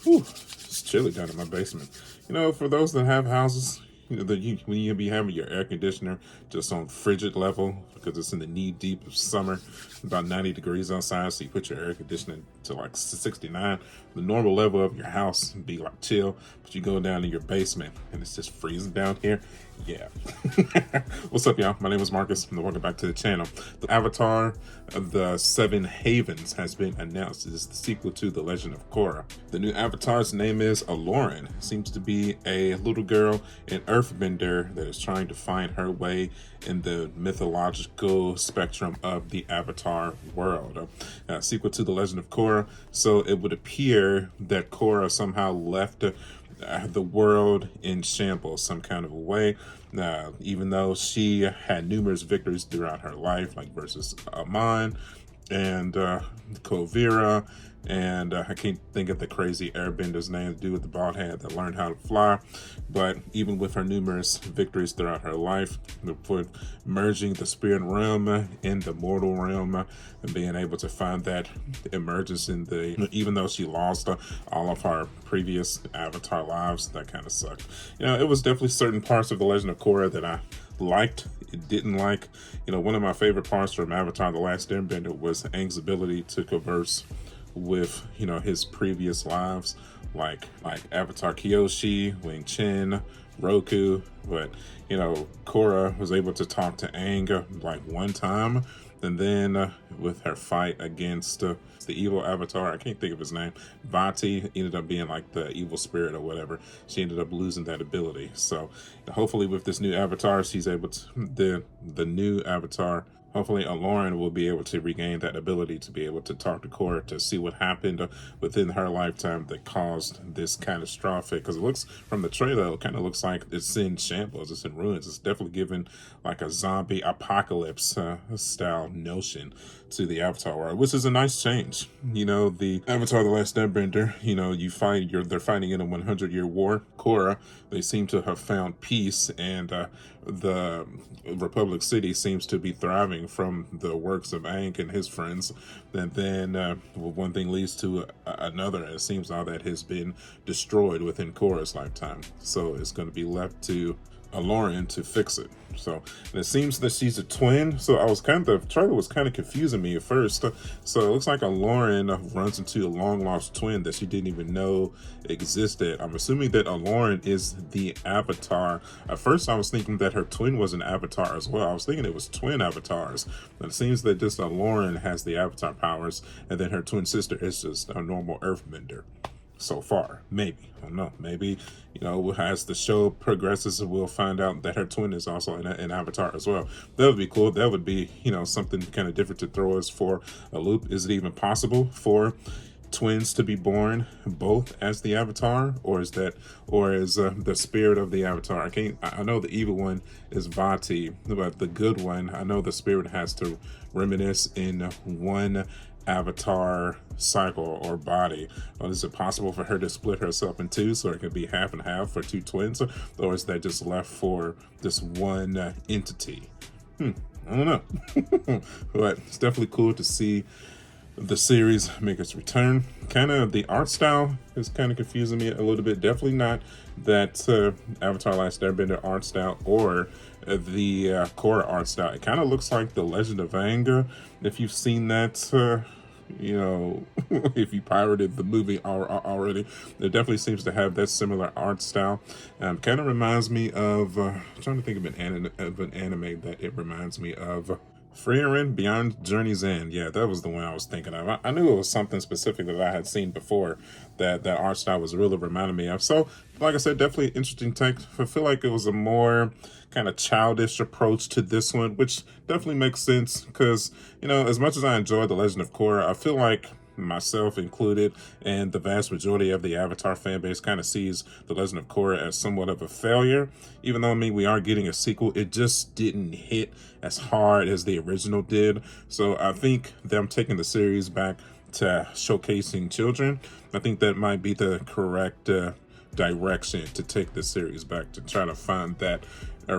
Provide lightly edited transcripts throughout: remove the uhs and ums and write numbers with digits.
Whew, it's chilly down in my basement. For those that have houses, when you be having your air conditioner just on frigid level because it's in the knee deep of summer, about 90 degrees outside, so you put your air conditioning to like 69. The normal level of your house would be like chill, but you go down in your basement and it's just freezing down here. Yeah. What's up, y'all? My name is Marcus, and welcome back to the channel. The Avatar of the Seven Havens has been announced. It is the sequel to The Legend of Korra. The new Avatar's name is Aloran. Seems to be a little girl, an earthbender that is trying to find her way in the mythological spectrum of the Avatar world. Sequel to The Legend of Korra, so it would appear that Korra somehow left the world in shambles some kind of a way. Even though she had numerous victories throughout her life, like versus Aman and Kovira, and I can't think of the crazy airbender's name, the dude with the bald head that learned how to fly. But even with her numerous victories throughout her life, for merging the spirit realm in the mortal realm and being able to find that emergence in even though she lost all of her previous Avatar lives, that kind of sucked. It was definitely certain parts of The Legend of Korra that I liked. It didn't like. One of my favorite parts from Avatar: The Last Airbender was Aang's ability to converse with his previous lives, like Avatar Kyoshi, Wing Chun, Roku. But Korra was able to talk to Aang like one time, and then with her fight against the evil Avatar, I can't think of his name, Vati, ended up being like the evil spirit or whatever. She ended up losing that ability. So hopefully with this new Avatar, she's able to, the new Avatar, hopefully Aloran will be able to regain that ability to be able to talk to Korra to see what happened within her lifetime that caused this catastrophic. Because it looks, from the trailer, it kind of looks like it's in shambles, it's in ruins. It's definitely given like a zombie apocalypse style notion to the Avatar world, which is a nice change. The Avatar: The Last Airbender, they're fighting in a 100-year war. Korra, they seem to have found peace, and the Republic City seems to be thriving from the works of Aang and his friends. And then one thing leads to another. It seems all that has been destroyed within Korra's lifetime. So it's going to be left to Aloran to fix it. So, and it seems that she's a twin. So the trailer was kind of confusing me at first. So it looks like Aloran runs into a long lost twin that she didn't even know existed. I'm assuming that Aloran is the Avatar. At first I was thinking that her twin was an Avatar as well. I was thinking it was twin avatars. But it seems that just Aloran has the Avatar powers, and then her twin sister is just a normal earthbender. So far, maybe, I don't know, maybe as the show progresses we'll find out that her twin is also an Avatar as well. That would be cool. That would be something kind of different to throw us for a loop. Is it even possible for twins to be born both as the Avatar, or is the spirit of the Avatar? I know the evil one is Vati, but the good one, I know the spirit has to reminisce in one Avatar cycle or body. Or is it possible for her to split herself in two so it could be half and half for two twins, or is that just left for this one entity? I don't know. But it's definitely cool to see the series make its return. Kind of the art style is kind of confusing me a little bit. Definitely not that Avatar: Last Airbender art style or the Korra art style. It kind of looks like The Legend of Aang. If you've seen that, if you pirated the movie already, it definitely seems to have that similar art style. Kind of reminds me of, I'm trying to think of an anime that it reminds me of. Frieren Beyond Journey's End. Yeah, that was the one I was thinking of. I knew it was something specific that I had seen before that art style was really reminding me of. So, like I said, definitely interesting take. I feel like it was a more kind of childish approach to this one, which definitely makes sense because, as much as I enjoyed The Legend of Korra, I feel like myself included, and the vast majority of the Avatar fan base kind of sees The Legend of Korra as somewhat of a failure. Even though, we are getting a sequel, it just didn't hit as hard as the original did. So I think them taking the series back to showcasing children, I think that might be the correct direction to take the series back, to try to find that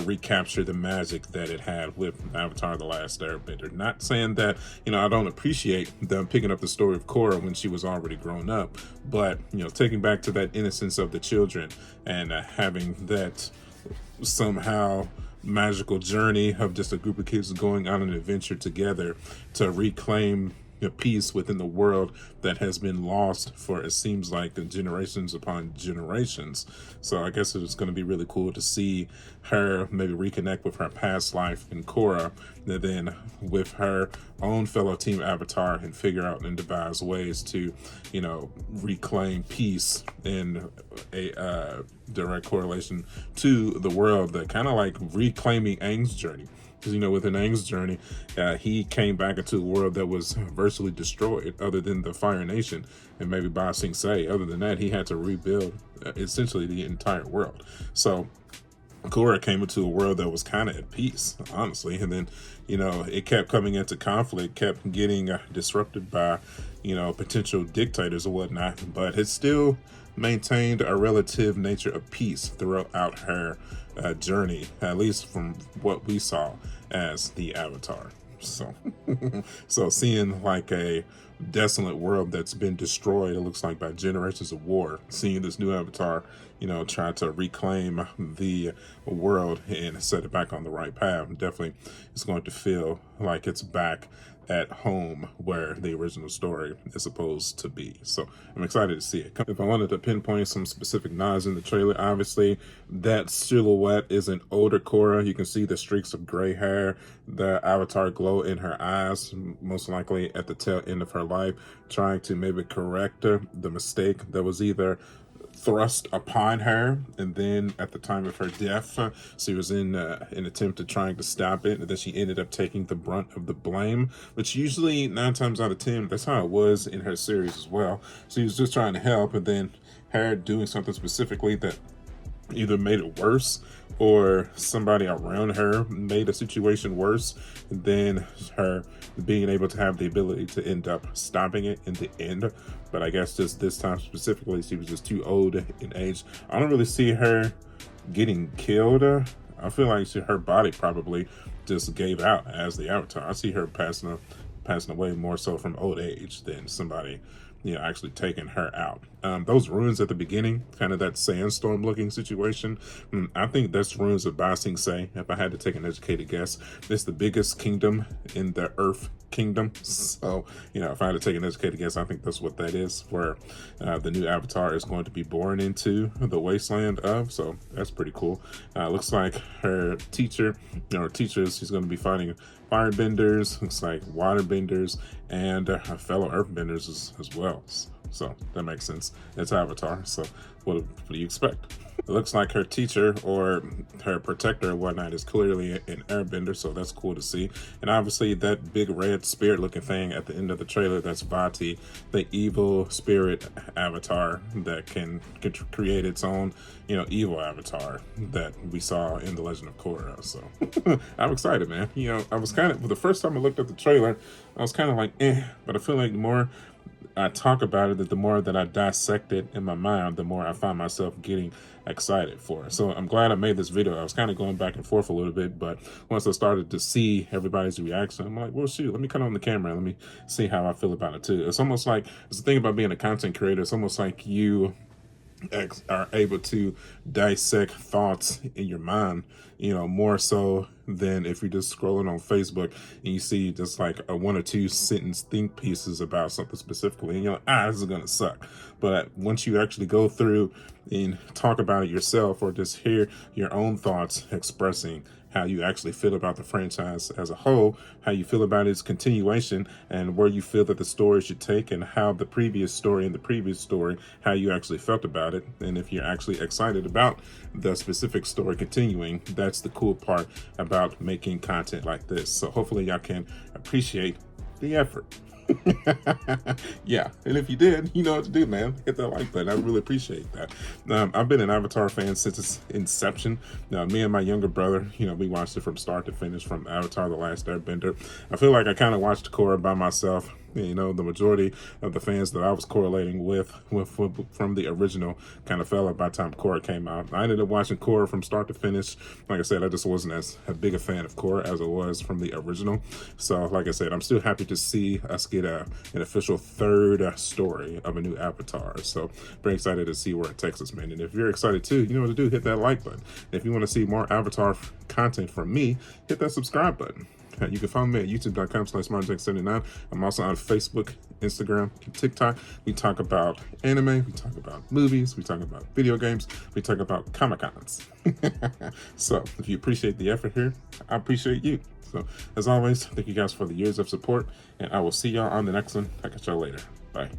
recapture the magic that it had with Avatar: The Last Airbender. Not saying that, I don't appreciate them picking up the story of Korra when she was already grown up, but, taking back to that innocence of the children and having that somehow magical journey of just a group of kids going on an adventure together to reclaim peace within the world that has been lost for, it seems like, generations upon generations. So I guess it's going to be really cool to see her maybe reconnect with her past life in Korra, and then with her own fellow team Avatar, and figure out and devise ways to, reclaim peace in a direct correlation to the world, that kind of like reclaiming Aang's journey. Because, within Aang's journey, he came back into a world that was virtually destroyed, other than the Fire Nation and maybe Ba Sing Se. Other than that, he had to rebuild essentially the entire world. So Korra came into a world that was kind of at peace, honestly. And then, it kept coming into conflict, kept getting disrupted by, potential dictators or whatnot. But it still maintained a relative nature of peace throughout her journey, at least from what we saw as the Avatar. So, so seeing like a desolate world that's been destroyed, it looks like, by generations of war, seeing this new Avatar, try to reclaim the world and set it back on the right path, definitely it's going to feel like it's back at home where the original story is supposed to be. So I'm excited to see it. If I wanted to pinpoint some specific nods in the trailer, obviously that silhouette is an older Korra. You can see the streaks of gray hair, the Avatar glow in her eyes, most likely at the tail end of her life, trying to maybe correct the mistake that was either thrust upon her, and then at the time of her death, she was in an attempt to trying to stop it, and then she ended up taking the brunt of the blame, which usually 9 times out of 10, that's how it was in her series as well. She was just trying to help, and then her doing something specifically that either made it worse, or somebody around her made a situation worse, and then her being able to have the ability to end up stopping it in the end. But I guess just this time specifically, she was just too old in age. I don't really see her getting killed. I feel like her body probably just gave out as the Avatar. I see her passing away more so from old age than somebody actually taking her out. Those ruins at the beginning, kind of that sandstorm looking situation, I think that's ruins of Ba Sing Se. If I had to take an educated guess, it's the biggest kingdom in the Earth Kingdom. So, if I had to take an educated guess, I think that's what that is, where the new Avatar is going to be born into the wasteland of. So that's pretty cool. Looks like her teacher, or teachers, she's going to be fighting firebenders, looks like waterbenders, and fellow earthbenders as well. So that makes sense. It's Avatar, so what do you expect? It looks like her teacher or her protector or whatnot is clearly an airbender, so that's cool to see. And obviously that big red spirit looking thing at the end of the trailer, that's Vati, the evil spirit avatar that can create its own, evil avatar that we saw in The Legend of Korra. So I'm excited, man. I was kind of, the first time I looked at the trailer, I was kind of like, but I feel like the more I talk about it, that the more that I dissect it in my mind, the more I find myself getting excited for it. So I'm glad I made this video. I was kind of going back and forth a little bit, but once I started to see everybody's reaction, I'm like, well, shoot, let me cut on the camera. Let me see how I feel about it too. It's almost like, it's the thing about being a content creator. It's almost like you are able to dissect thoughts in your mind, more so than if you're just scrolling on Facebook and you see just like a 1 or 2 sentence think pieces about something specifically, and you're like, this is gonna suck. But once you actually go through and talk about it yourself, or just hear your own thoughts expressing how you actually feel about the franchise as a whole, how you feel about its continuation, and where you feel that the story should take, and how the previous story and the previous story, how you actually felt about it, and if you're actually excited about the specific story continuing. That's the cool part about making content like this. So hopefully y'all can appreciate the effort. Yeah, and if you did, you know what to do, man. Hit that like button. I really appreciate that. I've been an Avatar fan since its inception. Me and my younger brother, we watched it from start to finish, from Avatar: The Last Airbender. I feel like I kind of watched Korra by myself You know, the majority of the fans that I was correlating with from the original kind of fell out by the time Korra came out. I ended up watching Korra from start to finish. Like I said, I just wasn't as big a fan of Korra as I was from the original. So, like I said, I'm still happy to see us get an official third story of a new Avatar. So, very excited to see where it takes us, man. And if you're excited too, you know what to do. Hit that like button. If you want to see more Avatar content from me, hit that subscribe button. You can find me at youtube.com/MartinJack79. I'm also on Facebook, Instagram, and TikTok. We talk about anime, we talk about movies, we talk about video games, we talk about Comic-Cons. So if you appreciate the effort here, I appreciate you. So as always, thank you guys for the years of support, and I will see y'all on the next one. I'll catch y'all later. Bye.